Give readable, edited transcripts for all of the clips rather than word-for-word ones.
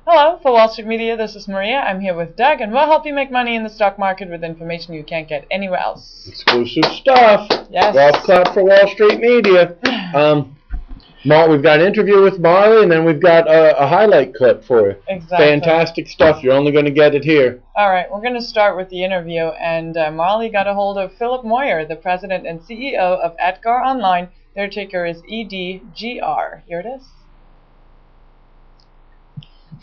Hello, for Wall Street Media, this is Maria. I'm here with Doug, and we'll help you make money in the stock market with information you can't get anywhere else. Exclusive stuff. Yes. Golf clap for Wall Street Media. We've got an interview with Marley, and then we've got a highlight clip for you. Exactly. Fantastic stuff. You're only going to get it here. All right, we're going to start with the interview, and Marley got a hold of Philip Moyer, the president and CEO of Edgar Online. Their ticker is EDGR. Here it is.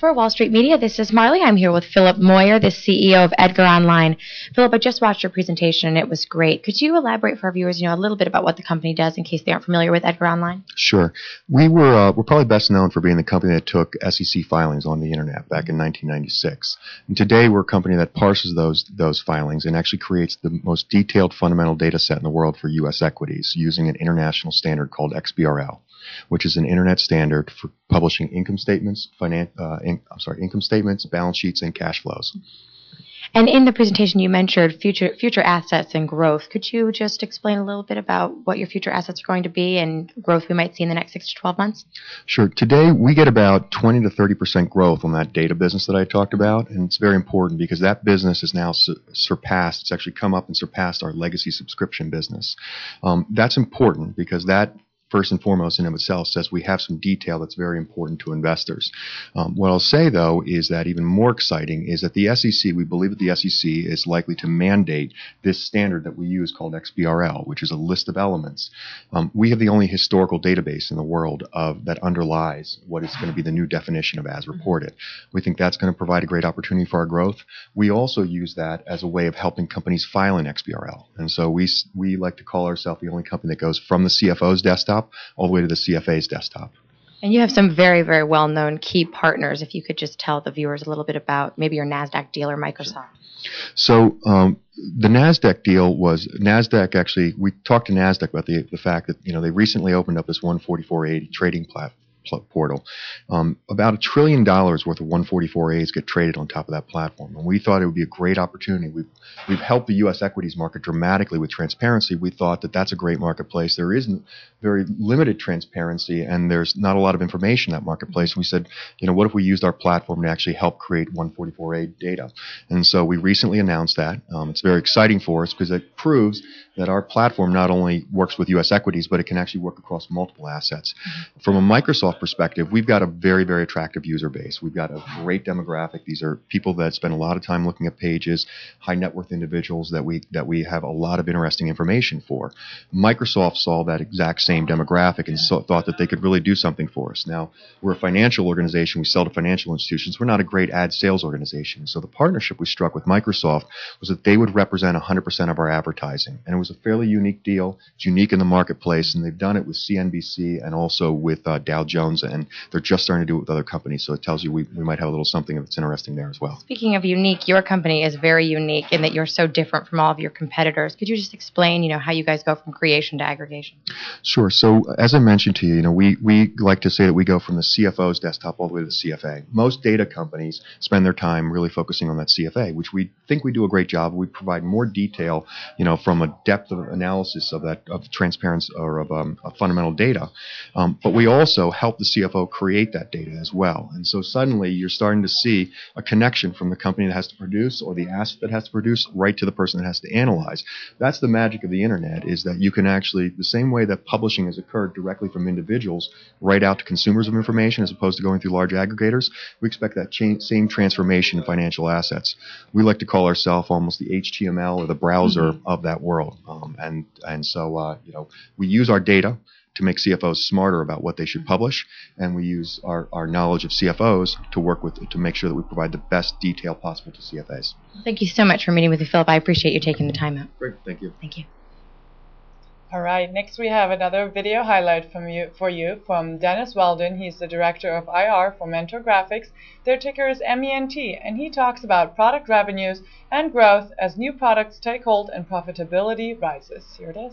For Wall Street Media, this is Marley. I'm here with Philip Moyer, the CEO of Edgar Online. Philip, I just watched your presentation and it was great. Could you elaborate for our viewers, a little bit about what the company does in case they aren't familiar with Edgar Online? Sure. We're probably best known for being the company that took SEC filings on the internet back in 1996. And today we're a company that parses those filings and actually creates the most detailed fundamental data set in the world for U.S. equities using an international standard called XBRL, which is an internet standard for publishing income statements, income statements, balance sheets, and cash flows. And in the presentation, you mentioned future assets and growth. Could you just explain a little bit about what your future assets are going to be and growth we might see in the next 6 to 12 months? Sure. Today, we get about 20 to 30% growth on that data business that I talked about, and it's very important because that business is now surpassed. It's actually come up and surpassed our legacy subscription business. That's important because that first and foremost in of itself says we have some detail that's very important to investors. What I'll say, though, is that even more exciting is that the SEC, we believe that the SEC is likely to mandate this standard that we use called XBRL, which is a list of elements. We have the only historical database in the world that underlies what is going to be the new definition of as reported. We think that's going to provide a great opportunity for our growth. We also use that as a way of helping companies file in XBRL. And so we like to call ourselves the only company that goes from the CFO's desktop all the way to the CFA's desktop. And you have some very, very well-known key partners. If you could just tell the viewers a little bit about maybe your NASDAQ deal or Microsoft. So the NASDAQ deal was, NASDAQ actually, we talked to NASDAQ about the fact that they recently opened up this 144A trading portal. About $1 trillion worth of 144As get traded on top of that platform, and we thought it would be a great opportunity. We've helped the U.S. equities market dramatically with transparency. We thought that that's a great marketplace. There isn't very limited transparency, and there's not a lot of information in that marketplace. We said, what if we used our platform to actually help create 144A data? And so we recently announced that. It's very exciting for us because it proves that our platform not only works with U.S. equities, but it can actually work across multiple assets. From a Microsoft perspective, we've got a very, very attractive user base. We've got a great demographic. These are people that spend a lot of time looking at pages, high net worth individuals that we have a lot of interesting information for. Microsoft saw that exact same demographic and thought that they could really do something for us. Now, we're a financial organization. We sell to financial institutions. We're not a great ad sales organization. So the partnership we struck with Microsoft was that they would represent 100% of our advertising. And it was a fairly unique deal. It's unique in the marketplace, and they've done it with CNBC and also with Dow Jones, and they're just starting to do it with other companies. So it tells you we might have a little something that's interesting there as well. Speaking of unique, your company is very unique in that you're so different from all of your competitors. Could you just explain, how you guys go from creation to aggregation? Sure. So as I mentioned to you, we like to say that we go from the CFO's desktop all the way to the CFA. Most data companies spend their time really focusing on that CFA, which we think we do a great job. We provide more detail, from a depth of analysis of transparency or of fundamental data. But we also help the CFO create that data as well. And so suddenly you're starting to see a connection from the company that has to produce or the asset that has to produce right to the person that has to analyze. That's the magic of the internet, is that you can actually, the same way that publishing has occurred directly from individuals right out to consumers of information as opposed to going through large aggregators, we expect that same transformation in financial assets. We like to call ourselves almost the HTML or the browser of that world. So we use our data to make CFOs smarter about what they should publish, and we use our knowledge of CFOs to work with to make sure that we provide the best detail possible to CFAs. Thank you so much for meeting with me, Philip. I appreciate you taking the time out. Great, thank you. Thank you. All right, next we have another video highlight for you from Dennis Weldon. He's the director of IR for Mentor Graphics. Their ticker is MENT, and he talks about product revenues and growth as new products take hold and profitability rises. Here it is.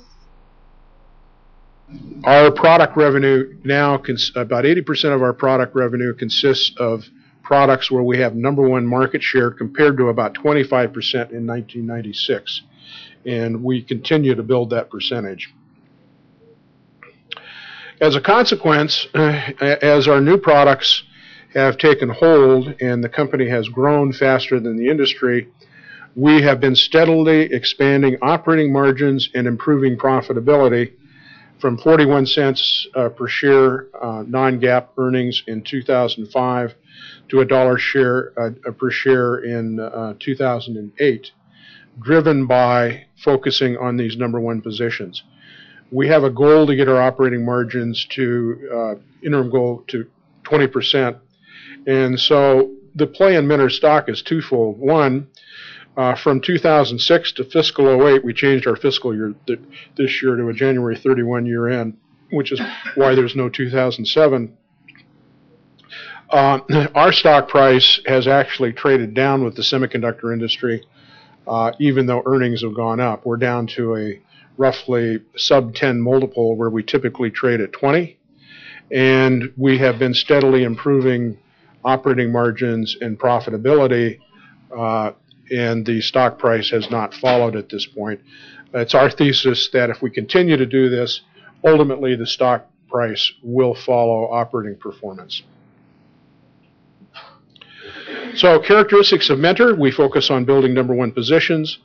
Our product revenue now, about 80% of our product revenue consists of products where we have #1 market share compared to about 25% in 1996. And we continue to build that percentage. As a consequence, as our new products have taken hold and the company has grown faster than the industry, we have been steadily expanding operating margins and improving profitability from 41 cents per share non-GAAP earnings in 2005 to $1 per share in 2008, driven by focusing on these number one positions. We have a goal to get our operating margins to interim goal to 20%, and so the play in Mentor stock is twofold. One, from 2006 to fiscal 08, we changed our fiscal year this year to a January 31 year end, which is why there's no 2007. Our stock price has actually traded down with the semiconductor industry, even though earnings have gone up. We're down to a roughly sub 10 multiple where we typically trade at 20, and we have been steadily improving operating margins and profitability, and the stock price has not followed at this point. It's our thesis that if we continue to do this, ultimately the stock price will follow operating performance. So characteristics of Mentor: we focus on building number one positions.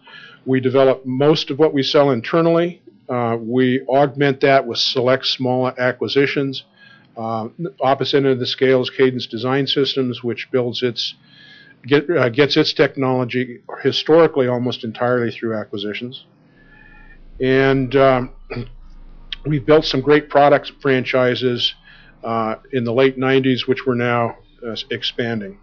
We develop most of what we sell internally. We augment that with select small acquisitions. Opposite end of the scale is Cadence Design Systems, which builds gets its technology historically almost entirely through acquisitions. And we've built some great product franchises in the late 90s, which we're now expanding.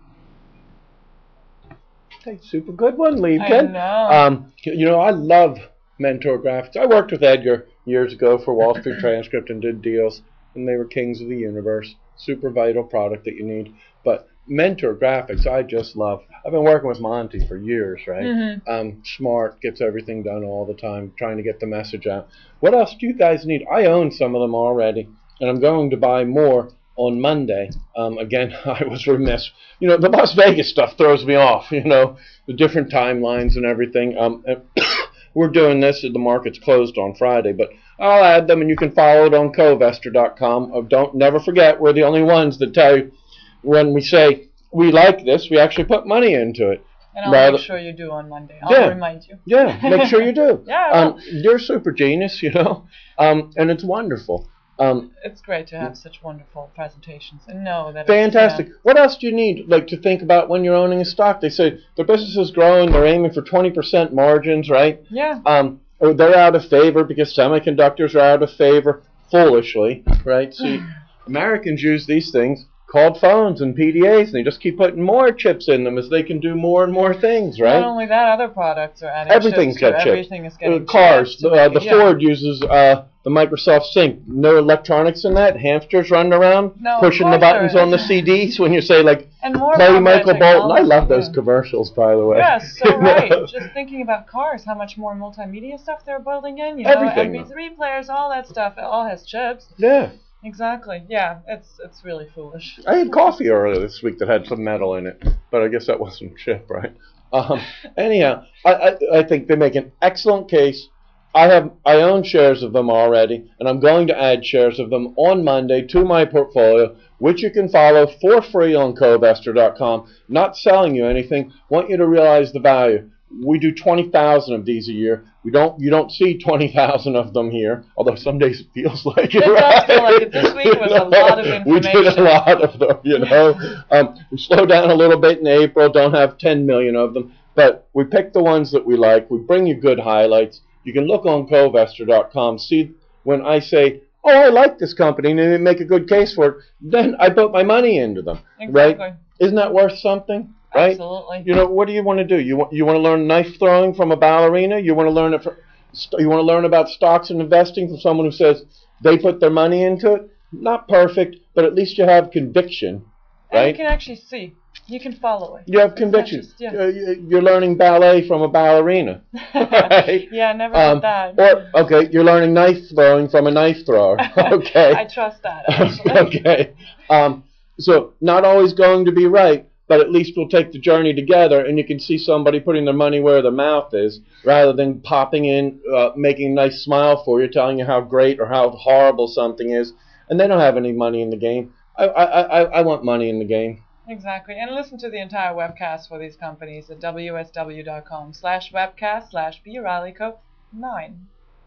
Hey, super good one, Lee. I know. You know, I love Mentor Graphics. I worked with Edgar years ago for Wall Street Transcript and did deals, and they were kings of the universe. Super vital product that you need. But Mentor Graphics, I just love. I've been working with Monty for years, right? Mm-hmm. Smart, gets everything done all the time, trying to get the message out. What else do you guys need? I own some of them already, and I'm going to buy more on Monday. Again, I was remiss. You know, the Las Vegas stuff throws me off, you know, the different timelines and everything. We're doing this, the market's closed on Friday, but I'll add them, and you can follow it on covestor.com. Never forget, we're the only ones that tell you when we say we like this, we actually put money into it. And I'll make sure you do on Monday. I'll remind you. Yeah, make sure you do. Yeah. You're a super genius, you know, and it's wonderful. It's great to have such wonderful presentations and know that fantastic. It's, what else do you need, like, to think about when you're owning a stock? They say their business is growing, they're aiming for 20% margins, right? Yeah. Or they're out of favor because semiconductors are out of favor, foolishly, right? See, Americans use these things called phones and PDAs, and they just keep putting more chips in them as they can do more and more things, right? Not only that, other products are adding Everything's chips. got chips. Everything is getting cars. chips. The Ford uses the Microsoft Sync. No electronics in that. Hamsters running around pushing the buttons on the CDs when you say, like, play Michael Bolton. I love those commercials, by the way. Yes, so right. Just thinking about cars, how much more multimedia stuff they're building in. You know, Everything. MP3 players, all that stuff. It all has chips. Yeah. Exactly. Yeah, it's really foolish. I had coffee earlier this week that had some metal in it, but I guess that wasn't chip, right? Anyhow, I think they make an excellent case. I own shares of them already, and I'm going to add shares of them on Monday to my portfolio, which you can follow for free on covestor.com. Not selling you anything. Want you to realize the value. We do 20,000 of these a year. You don't see 20,000 of them here, although some days it feels like it. It does feel like it. This week was a lot of information. We did a lot of them, you know. We slowed down a little bit in April, don't have 10 million of them, but we pick the ones that we like. We bring you good highlights. You can look on covestor.com, see when I say, oh, I like this company, and they make a good case for it, then I put my money into them, exactly. Right? Isn't that worth something? Right? Absolutely. You know, what do you want to do? You want to learn knife throwing from a ballerina? You want to learn you want to learn about stocks and investing from someone who says they put their money into it? Not perfect, but at least you have conviction, right? And you can actually see. You can follow it. You have conviction. Just, yeah. You're learning ballet from a ballerina. Right? Yeah, never did that. Or, okay, you're learning knife throwing from a knife thrower. Okay. I trust that, actually. Okay. So not always going to be right, but at least we'll take the journey together, and you can see somebody putting their money where their mouth is, rather than popping in, making a nice smile for you, telling you how great or how horrible something is, and they don't have any money in the game. I want money in the game. Exactly. And listen to the entire webcast for these companies at wsw.com/webcast/BRileyCo9.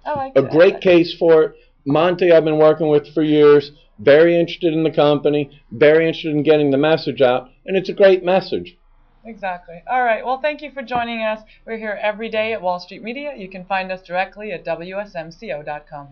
I like A that. great case for it. Monty, I've been working with for years. Very interested in the company. Very interested in getting the message out. And it's a great message. Exactly. All right. Well, thank you for joining us. We're here every day at Wall Street Media. You can find us directly at wsmco.com.